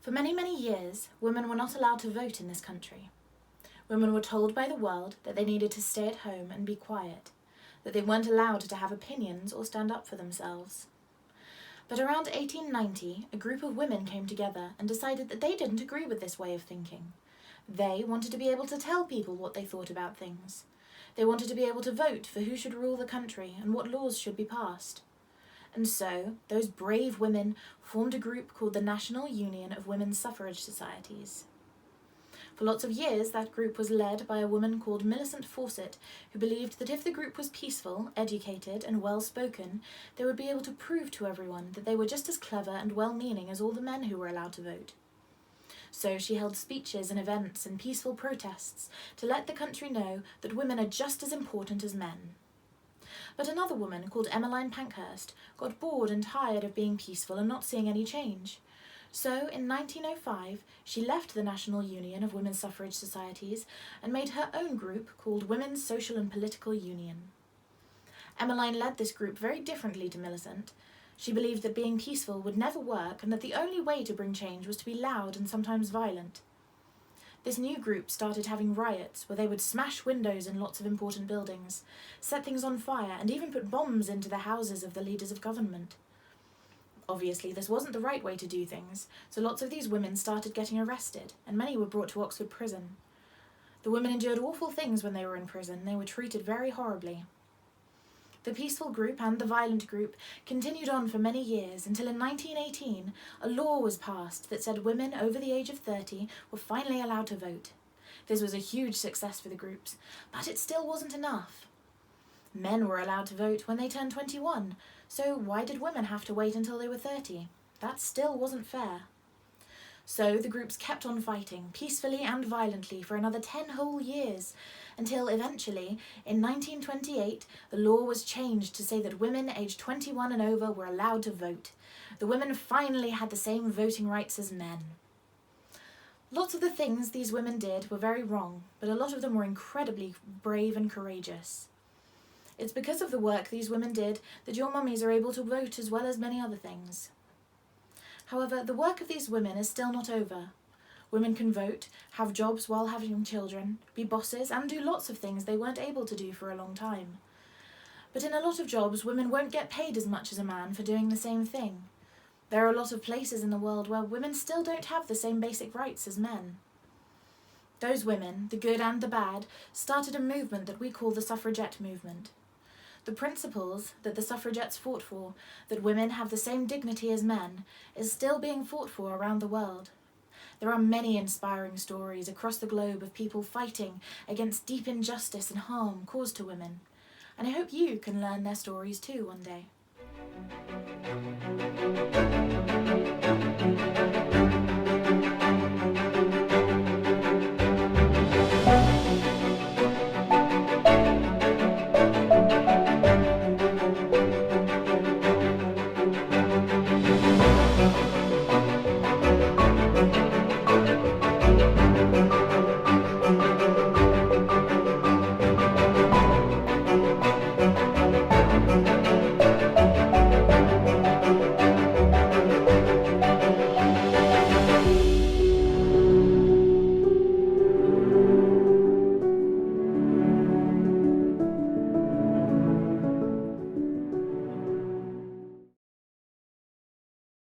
For many, many years, women were not allowed to vote in this country. Women were told by the world that they needed to stay at home and be quiet, that they weren't allowed to have opinions or stand up for themselves. But around 1890, a group of women came together and decided that they didn't agree with this way of thinking. They wanted to be able to tell people what they thought about things. They wanted to be able to vote for who should rule the country and what laws should be passed. And so, those brave women formed a group called the National Union of Women's Suffrage Societies. For lots of years, that group was led by a woman called Millicent Fawcett, who believed that if the group was peaceful, educated, and well-spoken, they would be able to prove to everyone that they were just as clever and well-meaning as all the men who were allowed to vote. So she held speeches and events and peaceful protests to let the country know that women are just as important as men. But another woman called Emmeline Pankhurst got bored and tired of being peaceful and not seeing any change. So, in 1905, she left the National Union of Women's Suffrage Societies and made her own group called Women's Social and Political Union. Emmeline led this group very differently to Millicent. She believed that being peaceful would never work and that the only way to bring change was to be loud and sometimes violent. This new group started having riots where they would smash windows in lots of important buildings, set things on fire, and even put bombs into the houses of the leaders of government. Obviously, this wasn't the right way to do things, so lots of these women started getting arrested, and many were brought to Oxford prison. The women endured awful things when they were in prison. They were treated very horribly. The peaceful group and the violent group continued on for many years until in 1918 a law was passed that said women over the age of 30 were finally allowed to vote. This was a huge success for the groups, but it still wasn't enough. Men were allowed to vote when they turned 21, so why did women have to wait until they were 30? That still wasn't fair. So the groups kept on fighting, peacefully and violently, for another 10 whole years, until eventually, in 1928, the law was changed to say that women aged 21 and over were allowed to vote. The women finally had the same voting rights as men. Lots of the things these women did were very wrong, but a lot of them were incredibly brave and courageous. It's because of the work these women did that your mummies are able to vote as well as many other things. However, the work of these women is still not over. Women can vote, have jobs while having children, be bosses, and do lots of things they weren't able to do for a long time. But in a lot of jobs, women won't get paid as much as a man for doing the same thing. There are a lot of places in the world where women still don't have the same basic rights as men. Those women, the good and the bad, started a movement that we call the Suffragette movement. The principles that the Suffragettes fought for, that women have the same dignity as men, is still being fought for around the world. There are many inspiring stories across the globe of people fighting against deep injustice and harm caused to women, and I hope you can learn their stories too one day.